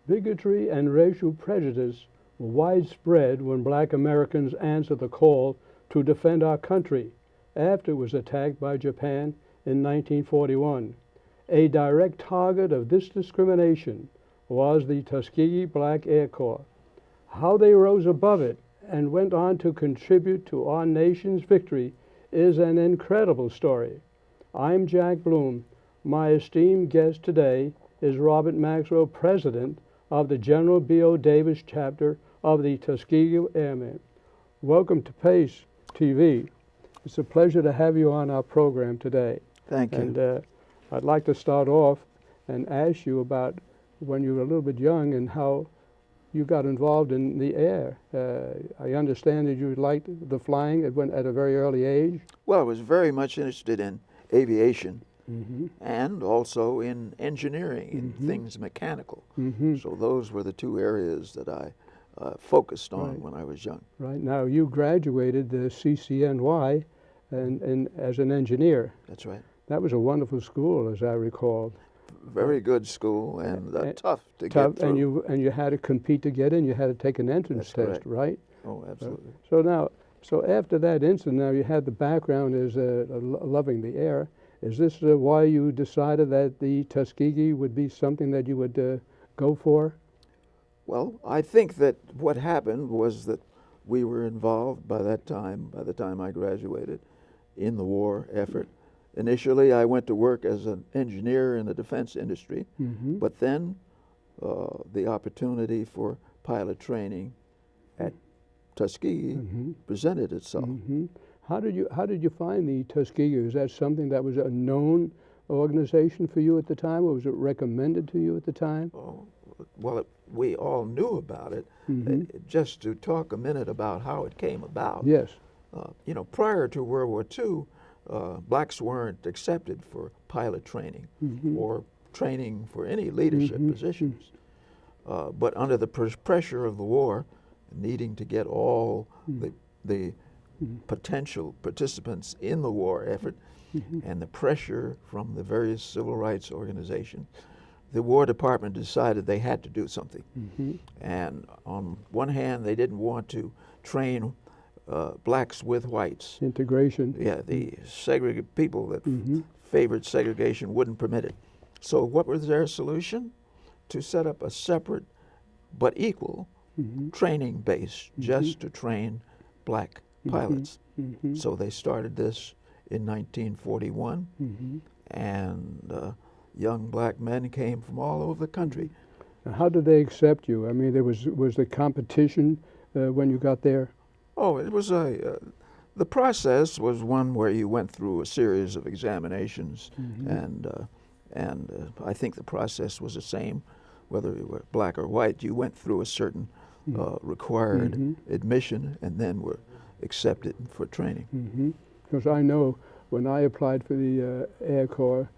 Bigotry and racial prejudice were widespread when black Americans answered the call to defend our country after it was attacked by Japan in 1941. A direct target of this discrimination was the Tuskegee Black Air Corps. How they rose above it and went on to contribute to our nation's victory is an incredible story. I'm Jack Bloom. My esteemed guest today is Robert Maxwell, President of the General B.O. Davis chapter of the Tuskegee Airmen. Welcome to PACE TV. It's a pleasure to have you on our program today. Thank you. And I'd like to start off and ask you about when you were a little bit young and how you got involved in the air. I understand that you liked the flying at a very early age. Well, I was very much interested in aviation Mm-hmm. and also in engineering, in things mechanical. Mm-hmm. So those were the two areas that I focused on Right. when I was young. Right now, you graduated the CCNY and as an engineer. That's right. That was a wonderful school, as I recall. Very good school and tough to Tough, get through. and you had to compete to get in. You had to take an entrance That's test, correct. right? Oh, absolutely. So after that incident, now you had the background as loving the air. Is this why you decided that the Tuskegee would be something that you would go for? Well, I think that what happened was that we were involved by the time I graduated, in the war effort. Initially, I went to work as an engineer in the defense industry, Mm-hmm. but then the opportunity for pilot training at Tuskegee Mm-hmm. presented itself. Mm-hmm. How did you find the Tuskegee? Was that something that was a known organization for you at the time, or was it recommended to you at the time? Oh, well, we all knew about it. Mm-hmm. Just to talk a minute about how it came about. Yes. Prior to World War II, blacks weren't accepted for pilot training Mm-hmm. or training for any leadership Mhm. positions. But under the pressure of the war, needing to get all the potential participants in the war effort and the pressure from the various civil rights organizations, the War Department decided they had to do something. Mm-hmm. And on one hand, they didn't want to train blacks with whites. Integration. Yeah, the segregated people that Mm-hmm. favored segregation wouldn't permit it. So what was their solution? To set up a separate but equal Mm-hmm. training base just to train black pilots. Mm-hmm. So they started this in 1941, Mm-hmm. and young black men came from all over the country. Now, how did they accept you? I mean, was the competition when you got there? Oh, it was the process was one where you went through a series of examinations, and I think the process was the same, whether you were black or white. You went through a certain required admission, and then were accepted for training. Because I know when I applied for the Air Corps,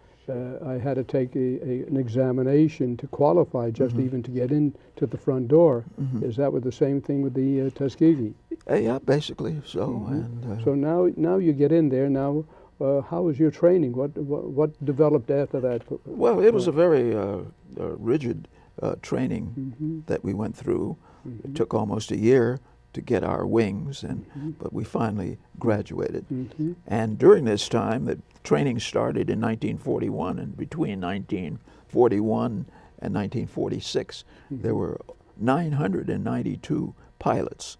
I had to take an examination to qualify just even to get in to the front door. Is that with the same thing with the Tuskegee? Yeah, basically so. And So now you get in there. Now, how was your training? What developed after that? well, it was a very rigid training that we went through. It took almost a year to get our wings, but we finally graduated. And during this time, the training started in 1941, and between 1941 and 1946, there were 992 pilots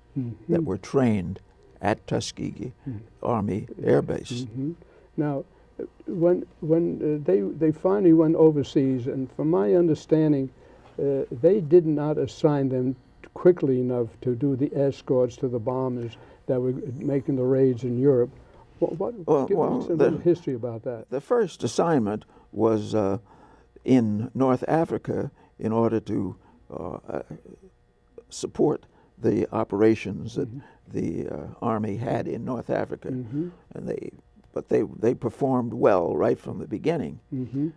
that were trained at Tuskegee Army Air Base. Now, when they finally went overseas, and from my understanding, they did not assign them quickly enough to do the escorts to the bombers that were making the raids in Europe. Give us a little history about that. The first assignment was in North Africa in order to support the operations that the Army had in North Africa, and they performed well right from the beginning.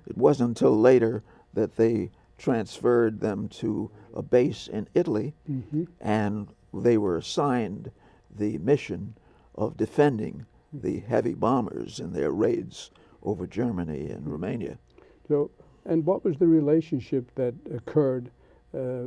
It wasn't until later that they transferred them to a base in Italy, and they were assigned the mission of defending the heavy bombers in their raids over Germany and Romania. So, and what was the relationship that occurred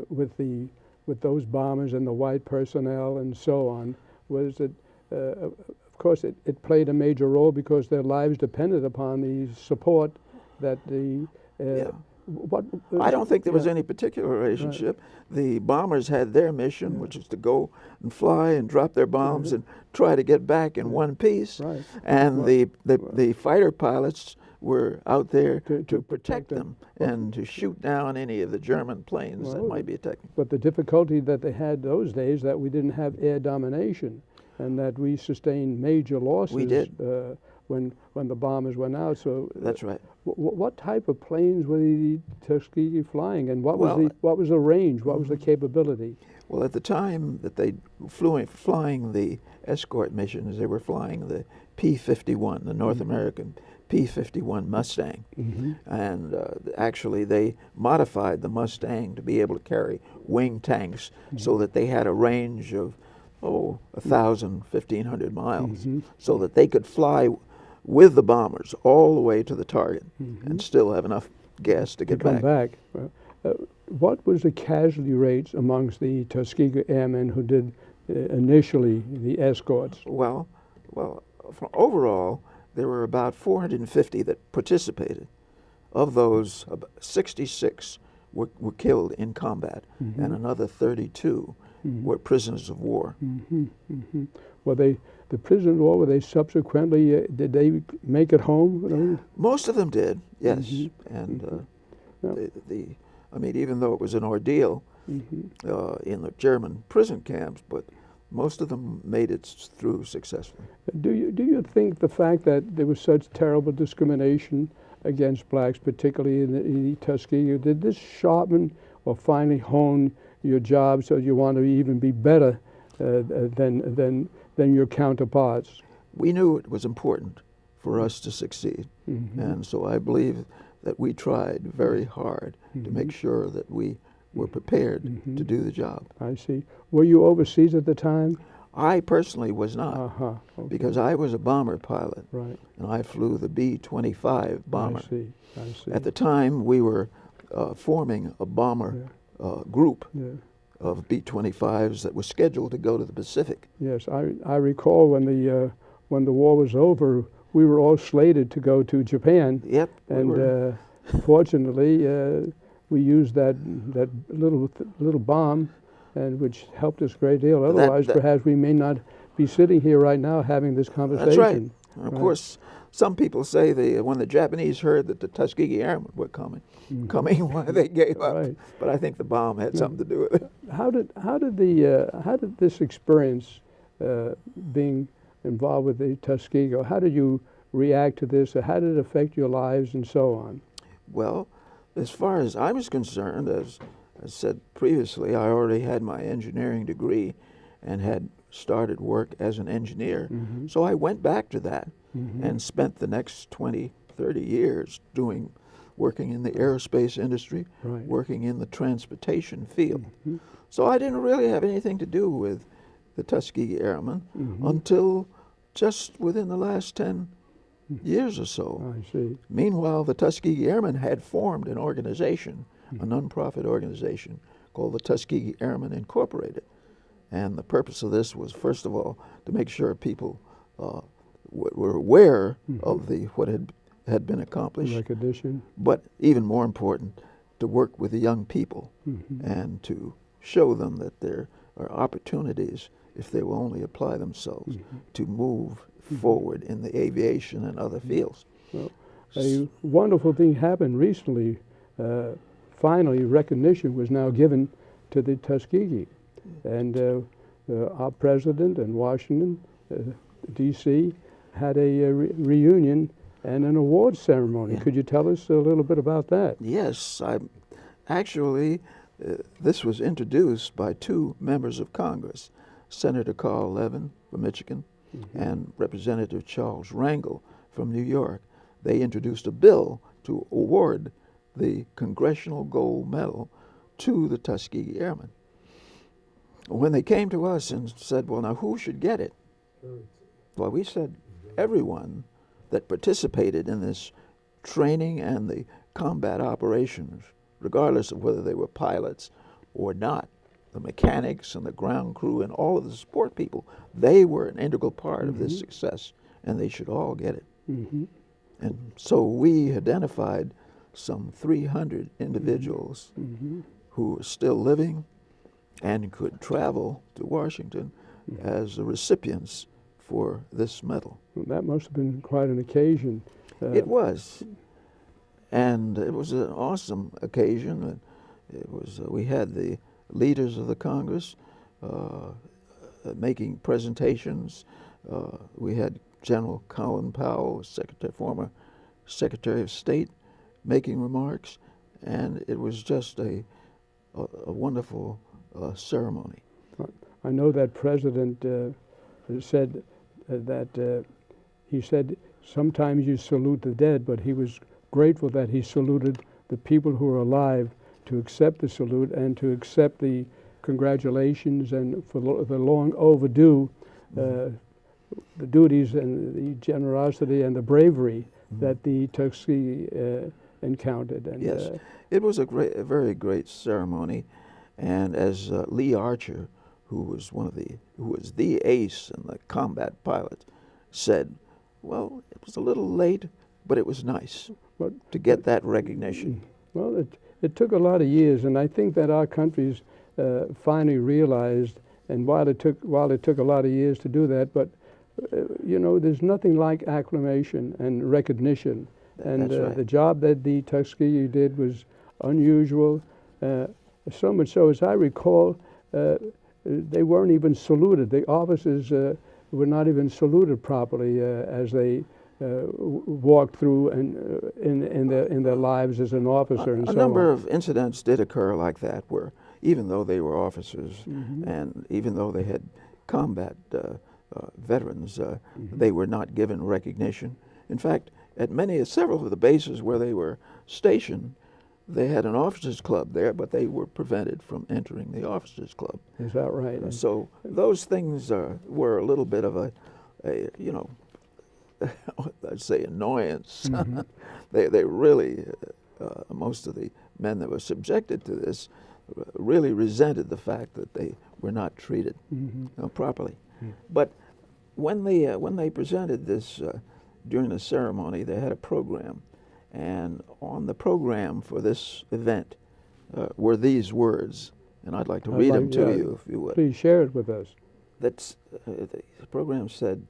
with those bombers and the white personnel and so on? Was it, of course, it played a major role because their lives depended upon the support that the. Yeah. What, I don't think there was yeah. any particular relationship. The bombers had their mission, which is to go and fly and drop their bombs and try to get back in one piece. Right. And Well, the fighter pilots were out there To to protect protect them. them and to shoot down any of the German planes that Well, might be attacking. But the difficulty that they had those days that we didn't have air domination, and that we sustained major losses. We did. When the bombers went out. So That's right. what type of planes were the Tuskegee flying, and what Well, was the range? What was the capability? Well, at the time that they flying the escort missions, they were flying the P-51, the North American P-51 Mustang. And actually they modified the Mustang to be able to carry wing tanks so that they had a range of 1,000, 1,500 miles, so that they could fly with the bombers all the way to the target and still have enough gas to get Come back. What was the casualty rates amongst the Tuskegee Airmen who did initially the escorts? Well, overall, there were about 450 that participated. Of those, 66 were killed in combat, and another 32 were prisoners of war. Were they the prisoners of war? Were they subsequently? Did they make it home? Most of them did, yes. And I mean, even though it was an ordeal in the German prison camps, but most of them made it through successfully. Do you think the fact that there was such terrible discrimination against blacks, particularly in the Tuskegee, did this sharpen or finally hone your job so you want to even be better than your counterparts? We knew it was important for us to succeed, and so I believe that we tried very hard to make sure that we were prepared to do the job. I see. Were you overseas at the time? I personally was not, Okay. because I was a bomber pilot, Right. and I flew the B-25 bomber. I see. At the time, we were forming a bomber group of B-25s that was scheduled to go to the Pacific. Yes, I recall when the war was over, we were all slated to go to Japan. Yep. And fortunately, we used that little bomb, and which helped us a great deal. Otherwise, perhaps we may not be sitting here right now having this conversation. That's right. Of course, some people say when the Japanese heard that the Tuskegee Airmen were coming, why they gave up. Right. But I think the bomb had something to do with it. How did this experience being involved with the Tuskegee, how did you react to this? Or how did it affect your lives and so on? Well, as far as I was concerned, as I said previously, I already had my engineering degree and had started work as an engineer. So I went back to that and spent the next 20, 30 years working in the aerospace industry, working in the transportation field. So I didn't really have anything to do with the Tuskegee Airmen until just within the last 10 years or so. I see. Meanwhile, the Tuskegee Airmen had formed an organization, a nonprofit organization called the Tuskegee Airmen Incorporated. And the purpose of this was, first of all, to make sure people were aware of what had been accomplished. Recognition. But even more important, to work with the young people and to show them that there are opportunities, if they will only apply themselves, to move forward in the aviation and other fields. Well, a wonderful thing happened recently. Finally, recognition was now given to the Tuskegee. And our president in Washington, D.C., had a reunion and an awards ceremony. Could you tell us a little bit about that? Yes. Actually, this was introduced by two members of Congress, Senator Carl Levin from Michigan and Representative Charles Rangel from New York. They introduced a bill to award the Congressional Gold Medal to the Tuskegee Airmen. When they came to us and said, well, now who should get it? Well, we said everyone that participated in this training and the combat operations, regardless of whether they were pilots or not, the mechanics and the ground crew and all of the support people, they were an integral part of this success, and they should all get it. And so we identified some 300 individuals who were still living and could travel to Washington as the recipients for this medal. Well, that must have been quite an occasion. It was, and it was an awesome occasion. It was. We had the leaders of the Congress making presentations. We had General Colin Powell, former Secretary of State, making remarks, and it was just a wonderful ceremony. I know that President said that he said sometimes you salute the dead, but he was grateful that he saluted the people who are alive to accept the salute and to accept the congratulations and for the long overdue the duties and the generosity and the bravery that the Tuskegee encountered. And, yes, it was a very great ceremony, and as Lee Archer, who was the ace and the combat pilot, said, well, it was a little late, but it was nice to get that recognition. Well, it took a lot of years, and I think that our country's finally realized, and while it took a lot of years to do that, but there's nothing like acclamation and recognition. And That's right. The job that the Tuskegee did was unusual, so much so, as I recall, they weren't even saluted. The officers were not even saluted properly as they walked through and in their lives as an officer and so on. A number of incidents did occur like that, where even though they were officers and even though they had combat veterans, they were not given recognition. In fact, at several of the bases where they were stationed, they had an officers' club there, but they were prevented from entering the officers' club. Is that right? So those things were a little bit of a I'd say annoyance. They really, most of the men that were subjected to this really resented the fact that they were not treated properly. But when they presented this during the ceremony, they had a program, and on the program for this event were these words, and I'd like to read them to you, if you would. Please share it with us. The program said,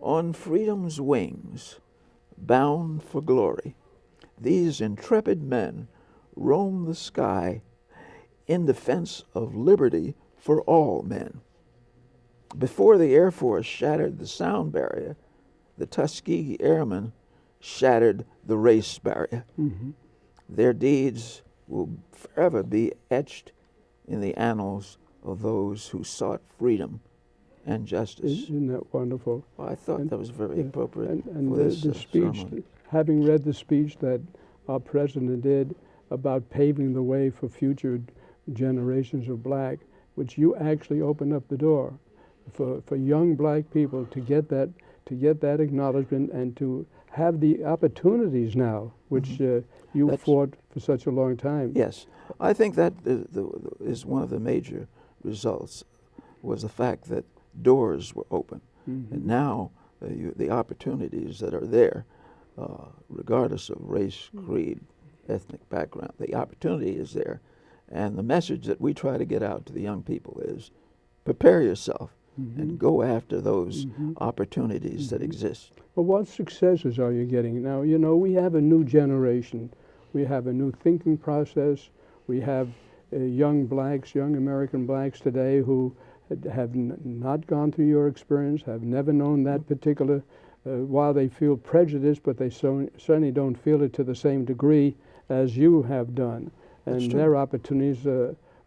"On freedom's wings, bound for glory, these intrepid men roam the sky in defense of liberty for all men. Before the Air Force shattered the sound barrier, the Tuskegee Airmen shattered the race barrier. Their deeds will forever be etched in the annals of those who sought freedom and justice." Isn't that wonderful? Well, I thought that was very appropriate And for the this speech, ceremony. having read the speech that our president did about paving the way for future generations of black, which you actually opened up the door for young black people to get that acknowledgement and to have the opportunities now, which you fought for such a long time. Yes, I think that is one of the major results, was the fact that doors were open, and now the opportunities that are there, regardless of race, creed, ethnic background, the opportunity is there, and the message that we try to get out to the young people is, prepare yourself and go after those opportunities that exist. Well, what successes are you getting now? We have a new generation. We have a new thinking process. We have young American blacks today who have not gone through your experience, have never known that particular, while they feel prejudice, but they certainly don't feel it to the same degree as you have done. And their opportunities,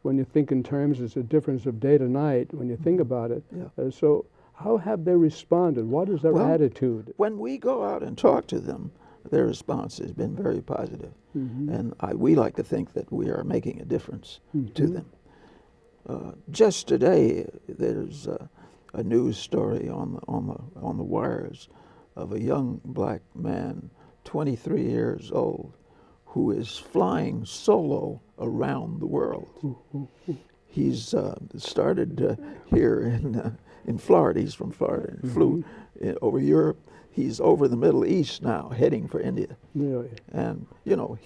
when you think in terms, it's a difference of day to night when you think about it. So how have they responded? What is their attitude? When we go out and talk to them, their response has been very positive. And we like to think that we are making a difference to them. Just today, there's a news story on the wires of a young black man, 23 years old, who is flying solo around the world. He's started here in Florida. He's from Florida and flew over Europe. He's over the Middle East now, heading for India. Really? And, you know,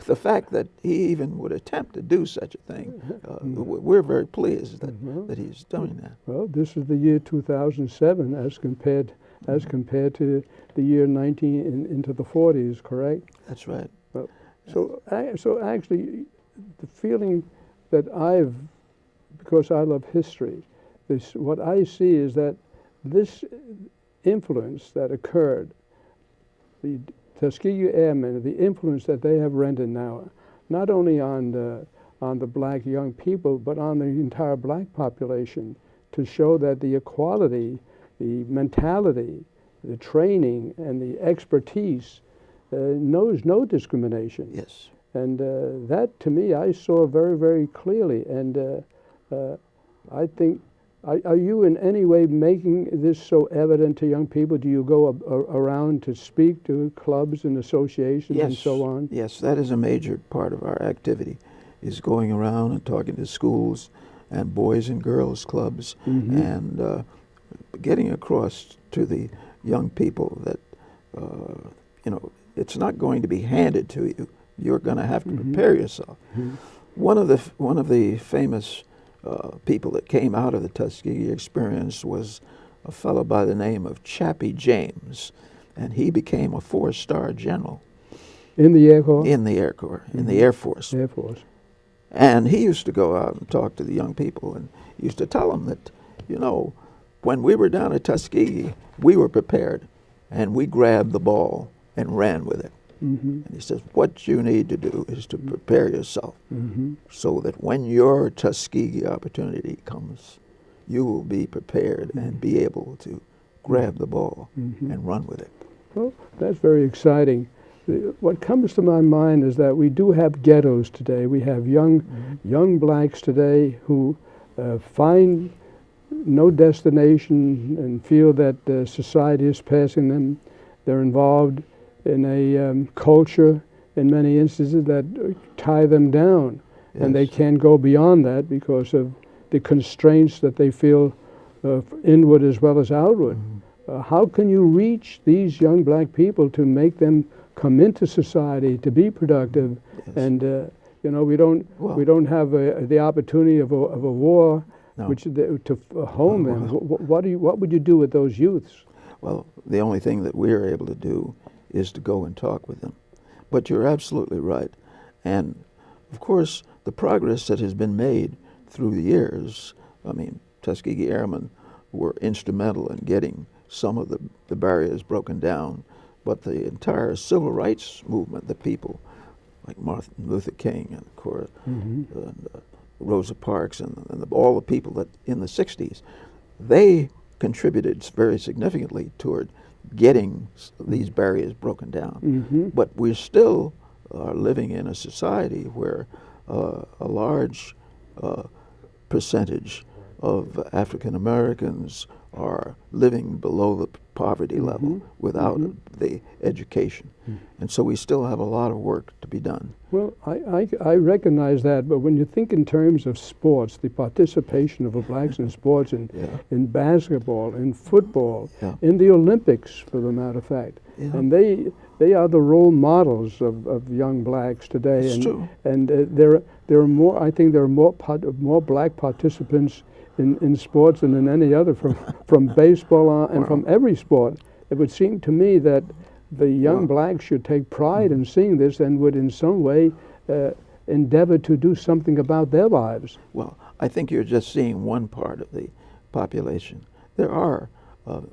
the fact that he even would attempt to do such a thing, we're very pleased that he's doing that. Well, this is the year 2007 as compared to the year into the 40s, correct? That's right. Well, so actually, the feeling that because I love history, what I see is that this influence that occurred, the Tuskegee Airmen, the influence that they have rendered now, not only on the black young people, but on the entire black population, to show that the equality, the mentality, the training, and the expertise knows no discrimination. Yes. And that, to me, I saw very, very clearly. And I think, are you in any way making this so evident to young people? Do you go around to speak to clubs and associations and so on? Yes, that is a major part of our activity, is going around and talking to schools and boys and girls clubs and getting across to the young people that, you know, it's not going to be handed to you. You're going to have to prepare yourself. One of the famous people that came out of the Tuskegee experience was a fellow by the name of Chappie James, and he became a 4-star general. In the Air Corps? In the Air Corps, in the Air Force. Air Force. And he used to go out and talk to the young people, and he used to tell them that, you know, when we were down at Tuskegee, we were prepared, and we grabbed the ball and ran with it. And he says, what you need to do is to prepare yourself so that when your Tuskegee opportunity comes, you will be prepared and be able to grab the ball and run with it. Well, that's very exciting. What comes to my mind is that we do have ghettos today. We have young blacks today who find no destination and feel that society is passing them. They're involved in a culture, in many instances, that tie them down. Yes. And they can't go beyond that because of the constraints that they feel inward as well as outward. How can you reach these young black people to make them come into society, to be productive? Yes. And you know, we don't have the opportunity of a war, which to home them. What would you do with those youths? Well, the only thing that we're able to do is to go and talk with them. But you're absolutely right. And of course, the progress that has been made through the years, I mean, Tuskegee Airmen were instrumental in getting some of the barriers broken down, but the entire civil rights movement, the people like Martin Luther King and, of course, Rosa Parks and all the people that in the 60s, they contributed very significantly toward getting these barriers broken down. But we still are living in a society where a large percentage of African Americans are living below the poverty level without the education. And so we still have a lot of work to be done. Well, I recognize that, but when you think in terms of sports, the participation of the blacks in sports, in basketball, in football, in the Olympics, for the matter of fact, and they are the role models of young blacks today. It's true. And there are more. I think there are more black participants in sports than in any other, from baseball on, and from every sport. It would seem to me that the young blacks should take pride in seeing this and would in some way endeavor to do something about their lives. Well, I think you're just seeing one part of the population. There are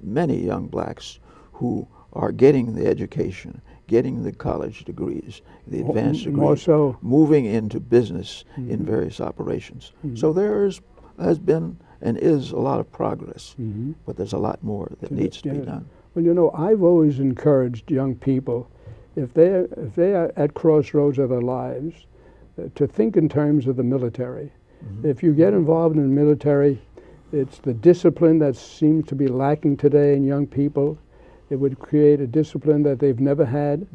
many young blacks who are getting the education, getting the college degrees, the advanced degrees, more so, moving into business in various operations. So there has been and is a lot of progress, but there's a lot more that needs to be done. Well, you know, I've always encouraged young people, if they are at crossroads of their lives, to think in terms of the military. If you get involved in the military, it's the discipline that seems to be lacking today in young people. It would create a discipline that they've never had.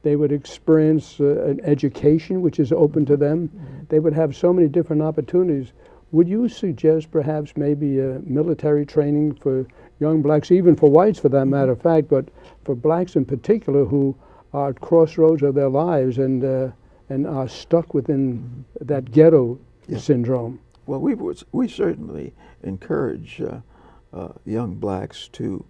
They would experience an education which is open to them. They would have so many different opportunities. Would you suggest perhaps maybe military training for young blacks, even for whites for that matter of fact, but for blacks in particular who are at crossroads of their lives and are stuck within that ghetto syndrome? Well, we certainly encourage young blacks to,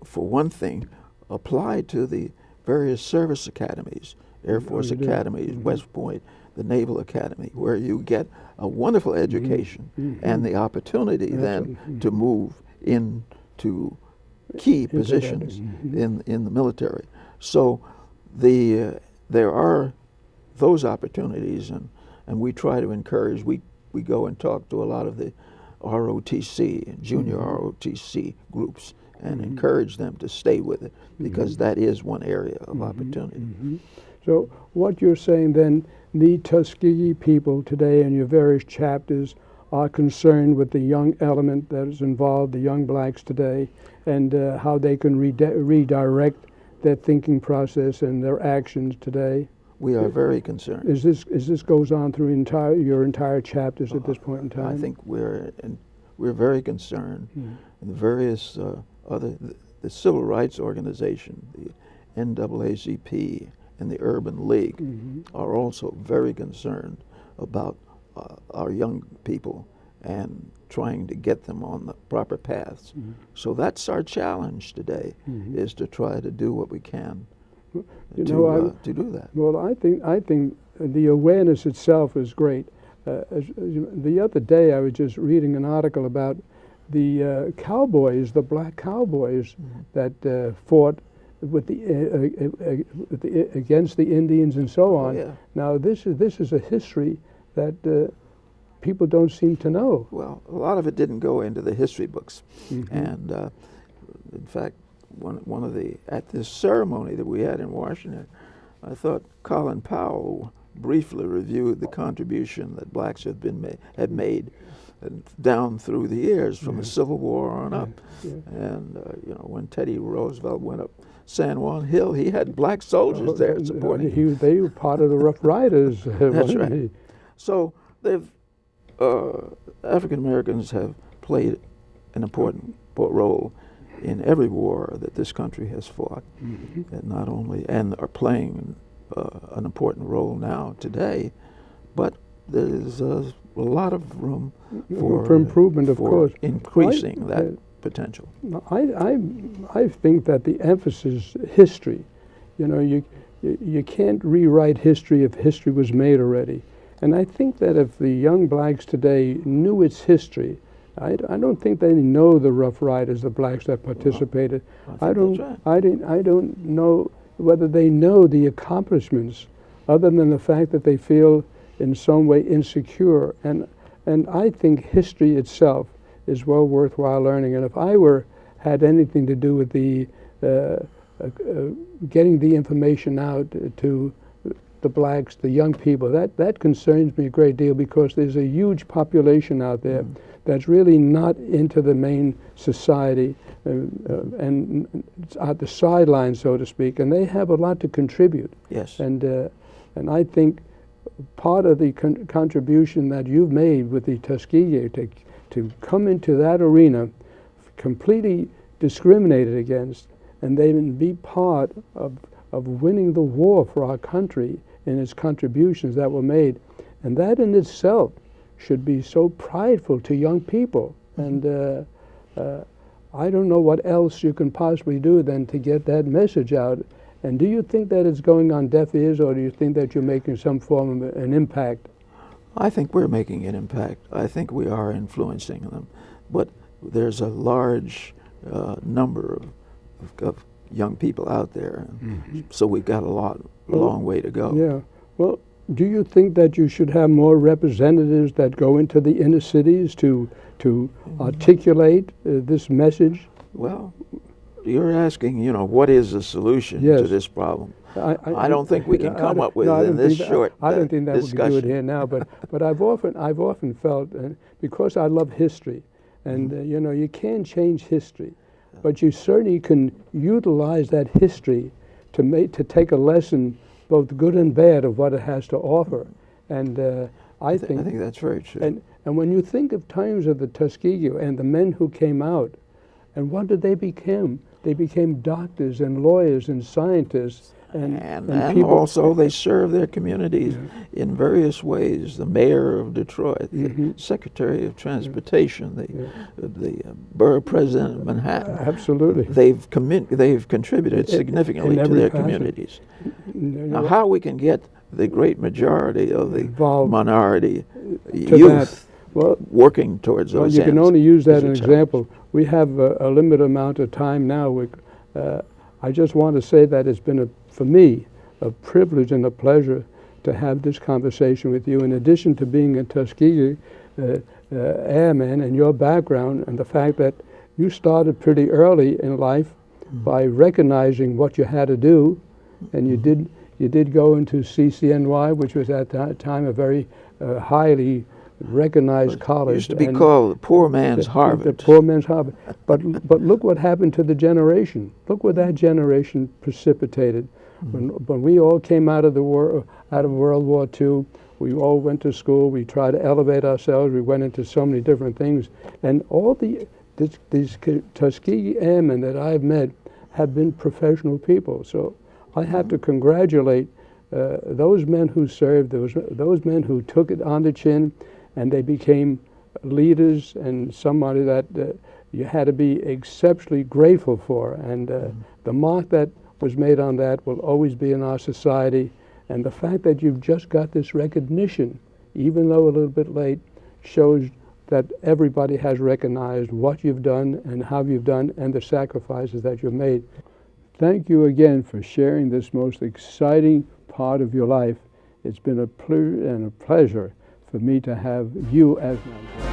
for one thing, apply to the various service academies, Air Force academies, West Point, the Naval Academy, where you get a wonderful education and the opportunity then to move into key positions in the military. So there are those opportunities, and we try to encourage. We go and talk to a lot of the ROTC and junior ROTC groups and encourage them to stay with it, because that is one area of opportunity. So what you're saying then, the Tuskegee people today in your various chapters are concerned with the young element that is involved, the young blacks today, and how they can redirect their thinking process and their actions today. We are very concerned. Is this goes on through your entire chapters at this point in time? I think we're very concerned. And the various the Civil Rights Organization, the NAACP, and the Urban League are also very concerned about our young people and trying to get them on the proper paths. So that's our challenge today, is to try to do what we can to do that. Well, I think the awareness itself is great. The other day I was just reading an article about the cowboys, the black cowboys that fought with against the Indians and so on. Yeah. Now this is a history that people don't seem to know. Well, a lot of it didn't go into the history books, and in fact, one of at this ceremony that we had in Washington, I thought Colin Powell briefly reviewed the contribution that blacks had made down through the years from the Civil War on up. And when Teddy Roosevelt went up San Juan Hill, he had black soldiers there supporting. They were part of the Rough Riders. That's right. So African Americans have played an important role in every war that this country has fought, and are playing an important role now today. But there's a lot of room for improvement, of course, increasing that potential. I think that the emphasis, history, you can't rewrite history if history was made already. And I think that if the young blacks today knew its history, I don't think they know the Rough Riders, the blacks that participated. I don't know whether they know the accomplishments, other than the fact that they feel in some way insecure. And I think history itself is well worthwhile learning. And if I had anything to do with the getting the information out to the blacks, the young people, that concerns me a great deal, because there's a huge population out there that's really not into the main society and it's at the sidelines, so to speak, and they have a lot to contribute. Yes. And I think part of the contribution that you've made with the Tuskegee to come into that arena completely discriminated against, and then be part of winning the war for our country in its contributions that were made. And that in itself should be so prideful to young people. And I don't know what else you can possibly do than to get that message out. And do you think that it's going on deaf ears, or do you think that you're making some form of an impact? I think we're making an impact. I think we are influencing them. But there's a large number of young people out there, so we've got a long way to go. Yeah. Well, do you think that you should have more representatives that go into the inner cities to articulate this message? Well, you're asking, what is the solution to this problem? I don't think we can come up with it in this short I don't think that discussion. we can do it here now, but I've often felt, because I love history, and you can't change history, but you certainly can utilize that history to take a lesson, both good and bad, of what it has to offer. And I think that's very true. And when you think of times of the Tuskegee and the men who came out, and what did they become? They became doctors and lawyers and scientists. And people, also they serve their communities in various ways. The mayor of Detroit, the secretary of transportation, the borough president of Manhattan. Absolutely. They've contributed significantly to their communities. Now, how we can get the great majority of the minority youth working towards those ends. You can only use that as an example. We have a limited amount of time now. I just want to say that it's been, for me, a privilege and a pleasure to have this conversation with you. In addition to being a Tuskegee airman and your background and the fact that you started pretty early in life by recognizing what you had to do, and you did go into CCNY, which was at that time a very highly recognized college. It used to be called the poor man's Harvard. The poor man's Harvard. But look what happened to the generation. Look what that generation precipitated. When we all came out of World War II, we all went to school. We tried to elevate ourselves. We went into so many different things, and all these Tuskegee Airmen that I've met have been professional people. So I have to congratulate those men who served, those men who took it on the chin, and they became leaders and somebody that you had to be exceptionally grateful for. And the mark that was made on that will always be in our society. And the fact that you've just got this recognition, even though a little bit late, shows that everybody has recognized what you've done and how you've done and the sacrifices that you've made. Thank you again for sharing this most exciting part of your life. It's been a pleasure for me to have you as my guest.